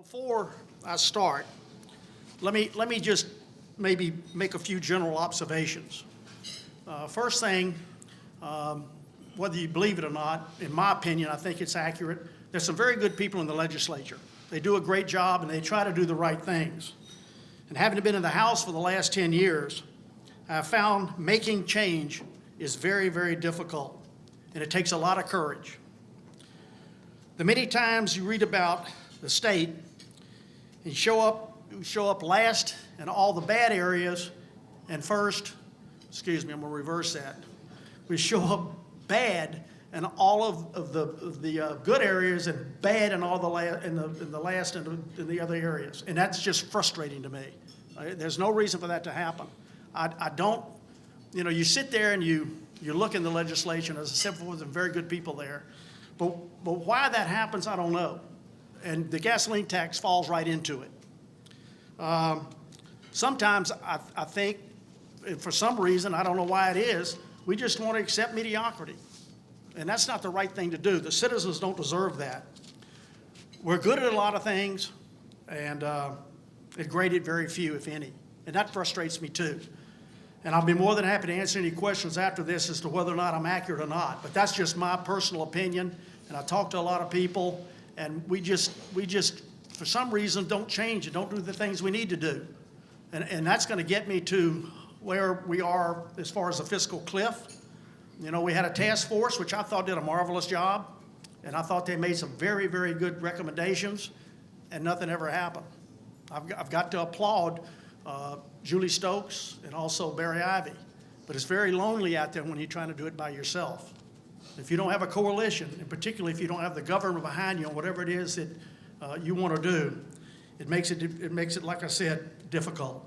Before I start, let me just maybe make a few general observations. First thing, whether you believe it or not, in my opinion, I think it's accurate. There's some very good people in the legislature. They do a great job and they try to do the right things. And having been in the House for the last 10 years, I've found making change is very, very difficult, and it takes a lot of courage. The many times you read about the state and show up last in all the bad areas and first, excuse me, I'm going to reverse that. We show up bad in all of the good areas and bad in all the last in the other areas, and that's just frustrating to me. There's no reason for that to happen. I don't, you sit there and you look in the legislation, as I said before, there's some very good people there, but why that happens, I don't know. And the gasoline tax falls right into it. Sometimes I think, for some reason, I don't know why it is, we just want to accept mediocrity. And that's not the right thing to do. The citizens don't deserve that. We're good at a lot of things, and great at very few, if any. And that frustrates me too. And I'll be more than happy to answer any questions after this as to whether or not I'm accurate or not. But that's just my personal opinion, and I talk to a lot of people, and we just, for some reason, don't change and don't do the things we need to do. And that's going to get me to where we are as far as the fiscal cliff. We had a task force, which I thought did a marvelous job, and I thought they made some very, very good recommendations, and nothing ever happened. I've got to applaud Julie Stokes and also Barry Ivy, but it's very lonely out there when you're trying to do it by yourself. If you don't have a coalition, and particularly if you don't have the government behind you on whatever it is that you want to do, it makes it, like I said, difficult.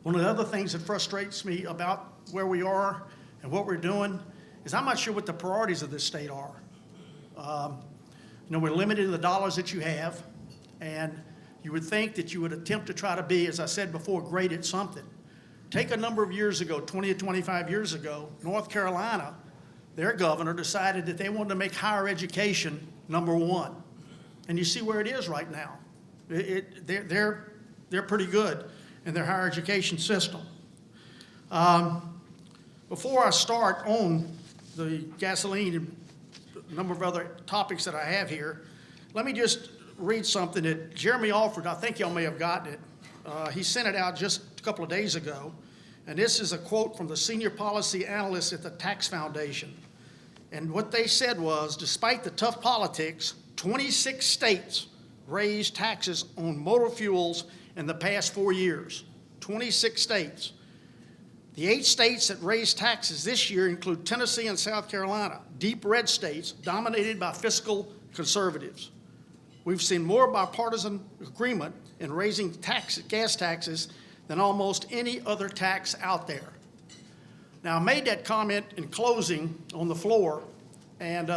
One of the other things that frustrates me about where we are and what we're doing is I'm not sure what the priorities of this state are. We're limited in the dollars that you have, and you would think that you would attempt to try to be, as I said before, great at something. Take a number of years ago, 20 to 25 years ago, North Carolina, their governor decided that they wanted to make higher education number one. And you see where it is right now. They're pretty good in their higher education system. Before I start on the gasoline and a number of other topics that I have here, let me just read something that Jeremy offered. I think y'all may have gotten it. He sent it out just a couple of days ago. And this is a quote from the senior policy analyst at the Tax Foundation. And what they said was, despite the tough politics, 26 states raised taxes on motor fuels in the past 4 years. 26 states. The 8 states that raised taxes this year include Tennessee and South Carolina, deep red states dominated by fiscal conservatives. We've seen more bipartisan agreement in raising gas taxes than almost any other tax out there. Now, I made that comment in closing on the floor and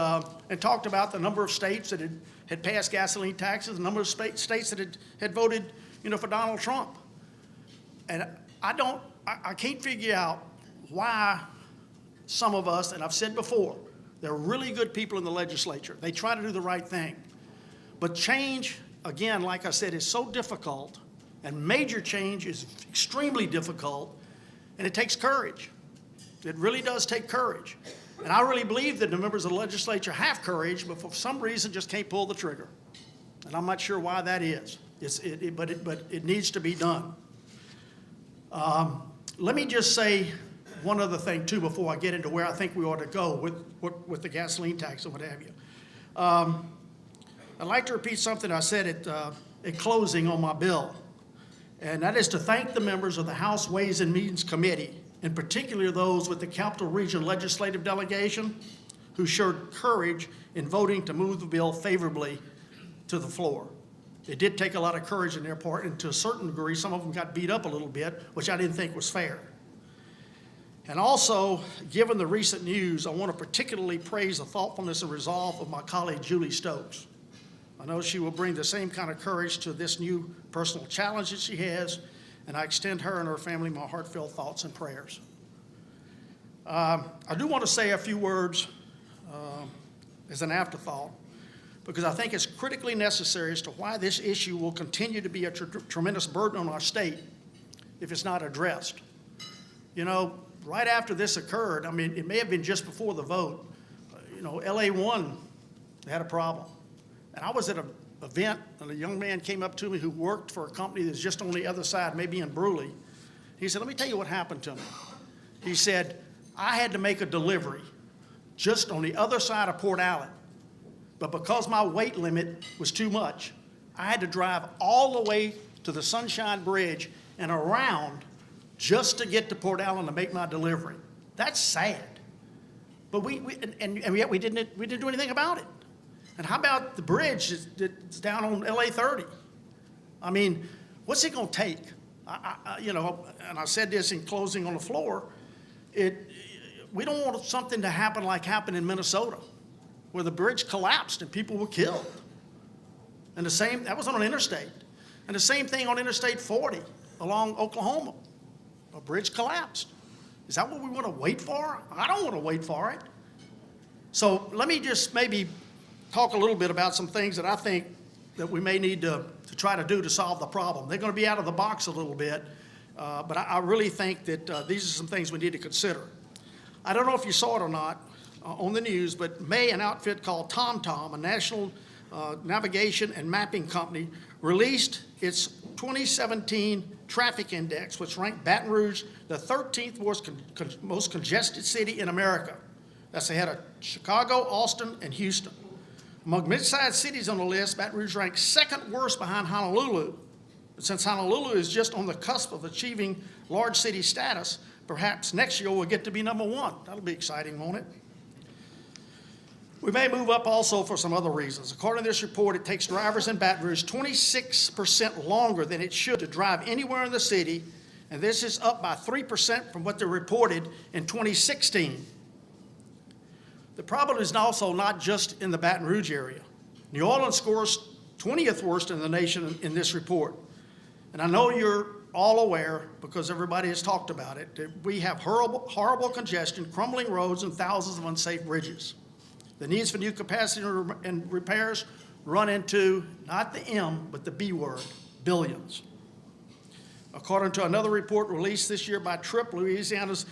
talked about the number of states that had passed gasoline taxes, the number of states that had voted, for Donald Trump. And I can't figure out why some of us, and I've said before, they're really good people in the legislature. They try to do the right thing. But change, again, like I said, is so difficult, and major change is extremely difficult, and it takes courage. It really does take courage. And I really believe that the members of the legislature have courage, but for some reason just can't pull the trigger. And I'm not sure why that is. But it needs to be done. Let me just say one other thing, too, before I get into where I think we ought to go with the gasoline tax and what have you. I'd like to repeat something I said at closing on my bill, and that is to thank the members of the House Ways and Means Committee, in particular those with the Capital Region Legislative Delegation, who showed courage in voting to move the bill favorably to the floor. It did take a lot of courage on their part, and to a certain degree, some of them got beat up a little bit, which I didn't think was fair. And also, given the recent news, I want to particularly praise the thoughtfulness and resolve of my colleague, Julie Stokes. I know she will bring the same kind of courage to this new personal challenge that she has, and I extend her and her family my heartfelt thoughts and prayers. I do want to say a few words as an afterthought. because I think it's critically necessary as to why this issue will continue to be a tremendous burden on our state if it's not addressed. You know, right after this occurred, I mean, it may have been just before the vote, you know, LA1 had a problem. And I was at an event, and a young man came up to me who worked for a company that's just on the other side, maybe in Bruley. He said, let me tell you what happened to me. He said, I had to make a delivery just on the other side of Port Allen. But because my weight limit was too much, I had to drive all the way to the Sunshine Bridge and around just to get to Port Allen to make my delivery. That's sad. But yet we didn't do anything about it. And how about the bridge that's down on LA 30? I mean, what's it going to take? You know, and I said this in closing on the floor, we don't want something to happen like happened in Minnesota, where the bridge collapsed and people were killed. And that was on an interstate. And the same thing on Interstate 40 along Oklahoma. A bridge collapsed. Is that what we want to wait for? I don't want to wait for it. So let me just maybe talk a little bit about some things that I think that we may need to try to do to solve the problem. They're going to be out of the box a little bit, but I really think that these are some things we need to consider. I don't know if you saw it or not on the news, but May, an outfit called TomTom, a national navigation and mapping company, released its 2017 traffic index, which ranked Baton Rouge the 13th most congested city in America. That's ahead of Chicago, Austin, and Houston. Among mid-sized cities on the list, Baton Rouge ranks second worst behind Honolulu. Since Honolulu is just on the cusp of achieving large city status, perhaps next year we'll get to be number one. That'll be exciting, won't it? We may move up also for some other reasons. According to this report, it takes drivers in Baton Rouge 26% longer than it should to drive anywhere in the city, and this is up by 3% from what they reported in 2016. The problem is also not just in the Baton Rouge area. New Orleans scores 20th worst in the nation in this report. And I know you're all aware, because everybody has talked about it, that we have horrible congestion, crumbling roads, and thousands of unsafe bridges. The needs for new capacity and repairs run into not the M, but the B word, billions. According to another report released this year by TRIP, Louisiana's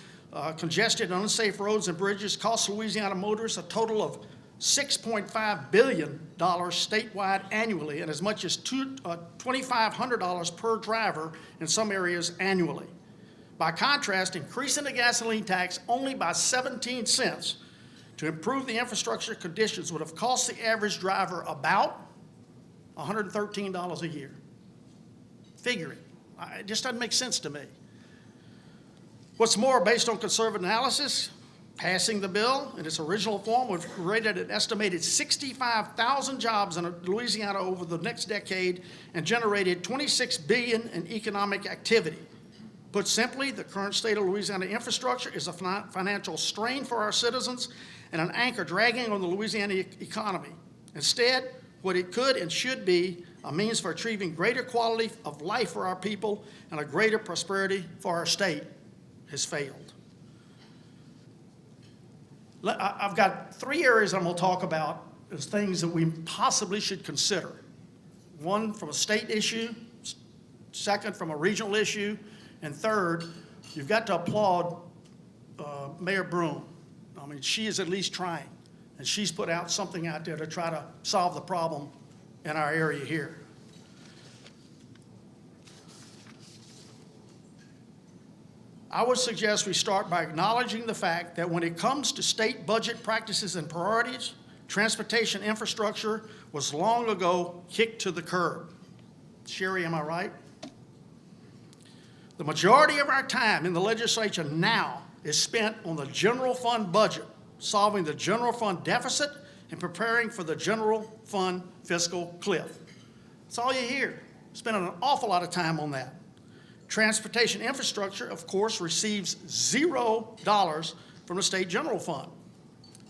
congested and unsafe roads and bridges cost Louisiana motorists a total of $6.5 billion statewide annually, and as much as $2,500 per driver in some areas annually. By contrast, increasing the gasoline tax only by 17 cents to improve the infrastructure conditions would have cost the average driver about $113 a year. Figure it. It just doesn't make sense to me. What's more, based on conservative analysis, passing the bill in its original form would have created an estimated 65,000 jobs in Louisiana over the next decade and generated $26 billion in economic activity. Put simply, the current state of Louisiana infrastructure is a financial strain for our citizens and an anchor dragging on the Louisiana economy. Instead, what it could and should be a means for achieving greater quality of life for our people and a greater prosperity for our state has failed. I've got 3 areas I'm going to talk about as things that we possibly should consider. One from a state issue, second from a regional issue, and third, you've got to applaud Mayor Broome. I mean, she is at least trying, and she's put out something out there to try to solve the problem in our area here. I would suggest we start by acknowledging the fact that when it comes to state budget practices and priorities, transportation infrastructure was long ago kicked to the curb. Sherry, am I right? The majority of our time in the legislature now is spent on the general fund budget, solving the general fund deficit and preparing for the general fund fiscal cliff. That's all you hear. Spending an awful lot of time on that. Transportation infrastructure, of course, receives $0 from the state general fund.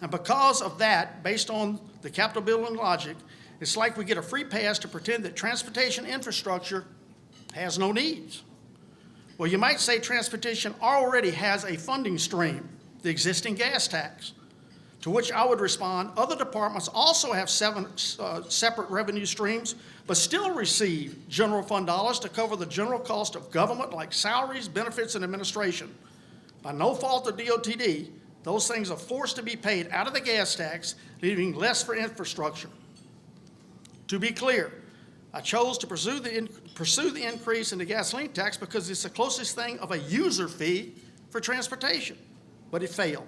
And because of that, based on the capital building logic, it's like we get a free pass to pretend that transportation infrastructure has no needs. Well, you might say transportation already has a funding stream, the existing gas tax. To which I would respond, other departments also have seven separate revenue streams, but still receive general fund dollars to cover the general cost of government, like salaries, benefits, and administration. By no fault of DOTD, those things are forced to be paid out of the gas tax, leaving less for infrastructure. To be clear, I chose to pursue the increase in the gasoline tax because it's the closest thing of a user fee for transportation, but it failed.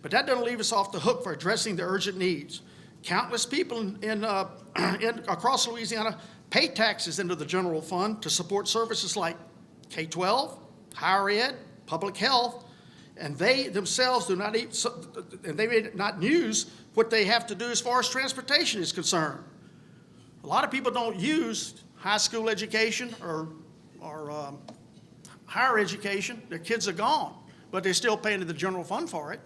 But that doesn't leave us off the hook for addressing the urgent needs. Countless people across Louisiana pay taxes into the general fund to support services like K-12, higher ed, public health, and they themselves do not and they may not use what they have to do as far as transportation is concerned. A lot of people don't use high school education or higher education. Their kids are gone, but they're still paying to the general fund for it.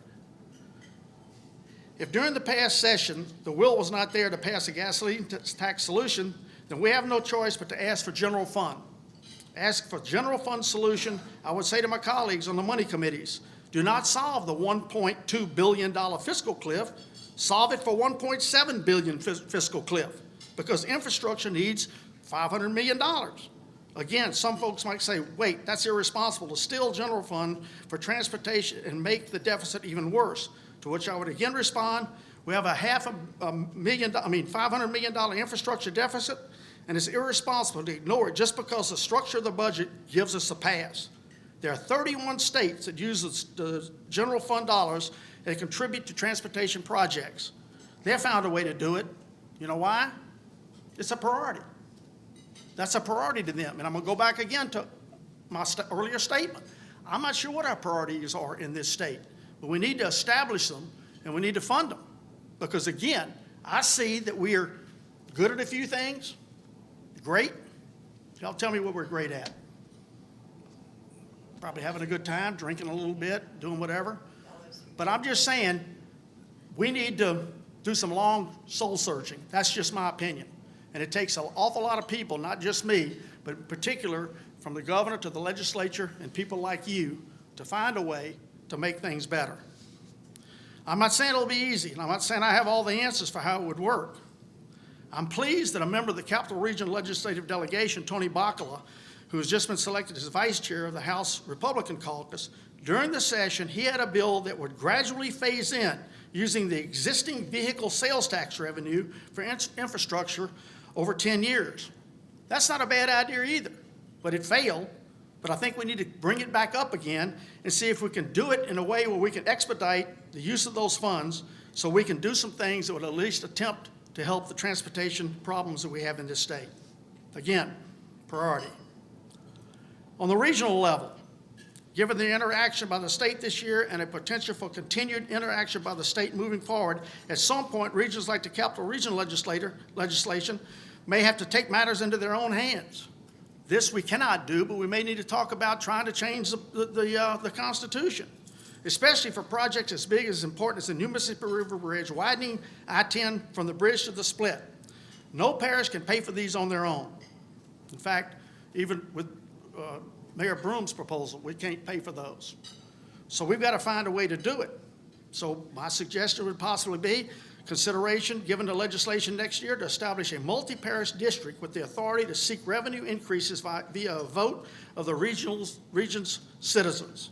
If during the past session the will was not there to pass a gasoline tax solution, then we have no choice but to ask for general fund. Ask for general fund solution. I would say to my colleagues on the money committees, do not solve the $1.2 billion fiscal cliff. Solve it for $1.7 billion fiscal cliff, because infrastructure needs $500 million. Again, some folks might say, wait, that's irresponsible to steal general fund for transportation and make the deficit even worse. To which I would again respond, we have a $500 million infrastructure deficit, and it's irresponsible to ignore it just because the structure of the budget gives us a pass. There are 31 states that use the general fund dollars that contribute to transportation projects. They found a way to do it. You know why? It's a priority. That's a priority to them. And I'm going to go back again to my earlier statement. I'm not sure what our priorities are in this state, but we need to establish them and we need to fund them. Because again, I see that we are good at a few things, great. Y'all tell me what we're great at. Probably having a good time, drinking a little bit, doing whatever. But I'm just saying, we need to do some long soul searching. That's just my opinion. And it takes an awful lot of people, not just me, but in particular from the governor to the legislature and people like you to find a way to make things better. I'm not saying it'll be easy, and I'm not saying I have all the answers for how it would work. I'm pleased that a member of the Capital Region Legislative Delegation, Tony Bacala, who has just been selected as vice chair of the House Republican Caucus, during the session, he had a bill that would gradually phase in using the existing vehicle sales tax revenue for infrastructure over 10 years. That's not a bad idea either, but it failed. But I think we need to bring it back up again and see if we can do it in a way where we can expedite the use of those funds so we can do some things that would at least attempt to help the transportation problems that we have in this state. Again, priority. On the regional level, given the interaction by the state this year and a potential for continued interaction by the state moving forward, at some point, regions like the Capital Region legislation may have to take matters into their own hands. This we cannot do, but we may need to talk about trying to change the Constitution, especially for projects as big as important as the New Mississippi River Bridge, widening I-10 from the bridge to the split. No parish can pay for these on their own. In fact, even with Mayor Broom's proposal, we can't pay for those. So we've got to find a way to do it. So my suggestion would possibly be consideration given the legislation next year to establish a multi-parish district with the authority to seek revenue increases via a vote of the region's citizens.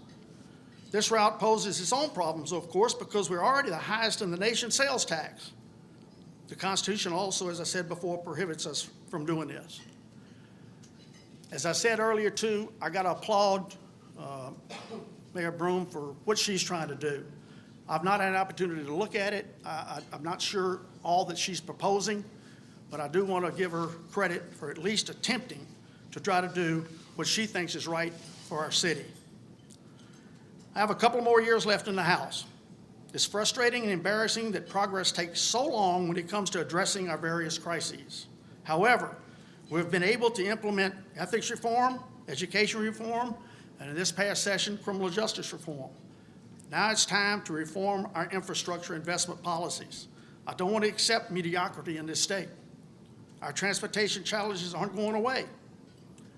This route poses its own problems, of course, because we're already the highest in the nation sales tax. The Constitution also, as I said before, prohibits us from doing this. As I said earlier, too, I got to applaud Mayor Broom for what she's trying to do. I've not had an opportunity to look at it. I'm not sure all that she's proposing, but I do want to give her credit for at least attempting to try to do what she thinks is right for our city. I have a couple more years left in the House. It's frustrating and embarrassing that progress takes so long when it comes to addressing our various crises. However, we've been able to implement ethics reform, education reform, and in this past session, criminal justice reform. Now it's time to reform our infrastructure investment policies. I don't want to accept mediocrity in this state. Our transportation challenges aren't going away.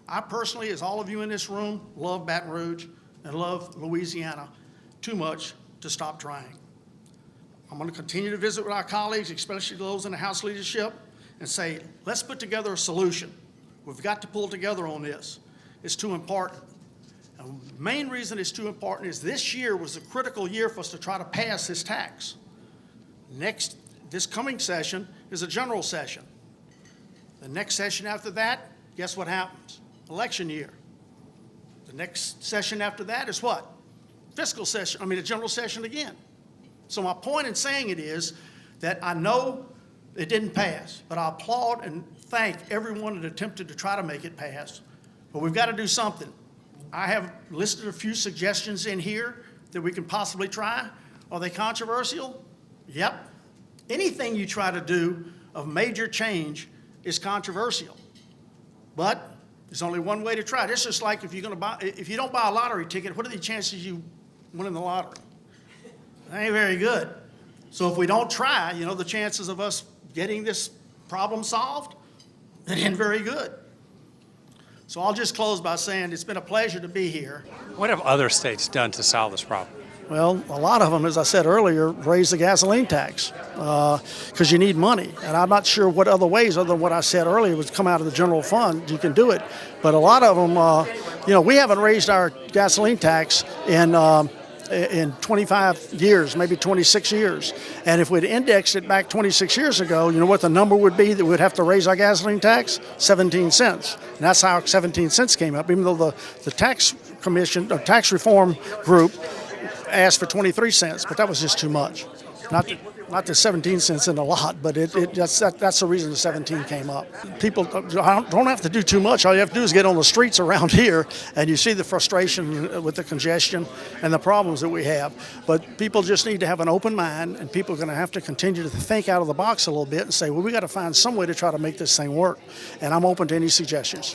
I personally, as all of you in this room, love Baton Rouge and love Louisiana too much to stop trying. I'm going to continue to visit with our colleagues, especially those in the House leadership, and say, let's put together a solution. We've got to pull together on this. It's too important. And the main reason it's too important is this year was a critical year for us to try to pass this tax. This coming session is a general session. The next session after that, guess what happens? Election year. The next session after that is what? Fiscal session, a general session again. So my point in saying it is that I know it didn't pass, but I applaud and thank everyone that attempted to try to make it pass. But we've got to do something. I have listed a few suggestions in here that we can possibly try. Are they controversial? Yep. Anything you try to do of major change is controversial. But there's only one way to try it. It's just like if you don't buy a lottery ticket, what are the chances you win the lottery? That ain't very good. So if we don't try, the chances of us getting this problem solved, it ain't very good. So I'll just close by saying it's been a pleasure to be here. What have other states done to solve this problem? Well, a lot of them, as I said earlier, raise the gasoline tax because you need money. And I'm not sure what other ways, other than what I said earlier, would come out of the general fund, you can do it. But a lot of them, we haven't raised our gasoline tax in 25 years, maybe 26 years. And if we'd indexed it back 26 years ago, you know what the number would be that we'd have to raise our gasoline tax? 17 cents. And that's how 17 cents came up, even though the tax commission, or tax reform group, asked for 23 cents, but that was just too much. Not the 17 cents in a lot, but that's the reason the 17 came up. People don't have to do too much. All you have to do is get on the streets around here, and you see the frustration with the congestion and the problems that we have. But people just need to have an open mind, and people are going to have to continue to think out of the box a little bit and say, well, we got to find some way to try to make this thing work. And I'm open to any suggestions.